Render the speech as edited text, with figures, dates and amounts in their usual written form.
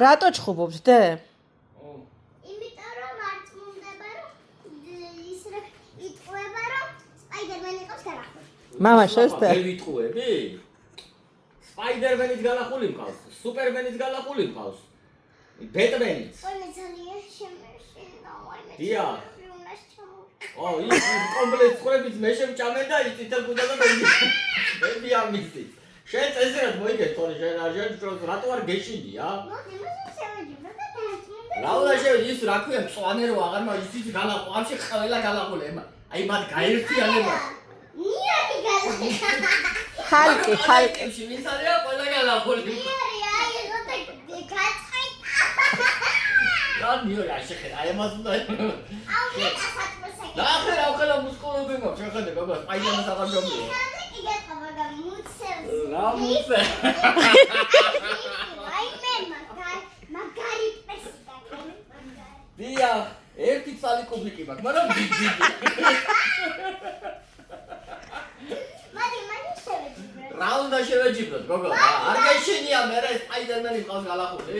რატო ჩხუბობს დე? იმიტომ რომ არც მომდება რომ ის რა იტყუება რომ სპაიდერმენი ყავს გადახურული. მამა შევსდე. მე ვიტყუები? სპაიდერმენის გადახურული მყავს, სუპერმენის გადახურული მყავს. ბეტმენიც. ой მე ძალიან შემეშინა, ой მე. დიახ. უნდა ჩამოვიდე. ის კომპლექს ხრებით მე შემჭამე და ის თითქოს გუდა და მე ამიცი. შენ წესერად მოიგე თორე შენ არ შენ რატო არ გეშინია? მოდი მოსე შევეჯიბრო და დაასწრუნდე. რა უნდა შევედი ის რა ქვია მწვანე რო აღარ მაგ ის გალაყო ამში ყველა გალაყული აი მათ გაერთიანება. ნიარი გალაყი. ხალკი. ვინც არის ყველა გალაყული. ნიარი აი როte გაცხაი. რა ნიარი აი შეხედა აი მას უნდა აუ მე დასაწყისე. ნახე რა ხელა მუსკულები მაქვს შეხედე გოგო სპაიდერმენს აღარ ჯობია. რა მუსე? აი მე მაგარი პესი დაგემე მაგარი. დიახ, ერთი ცალი კუბიკი მაქვს, მაგრამ დიდი. მადი შევეჯიბრო. რა უნდა შევეჯიბროთ, გოგო? არ გეშინია მე რა სპაიდერმენი მყავს გალახული.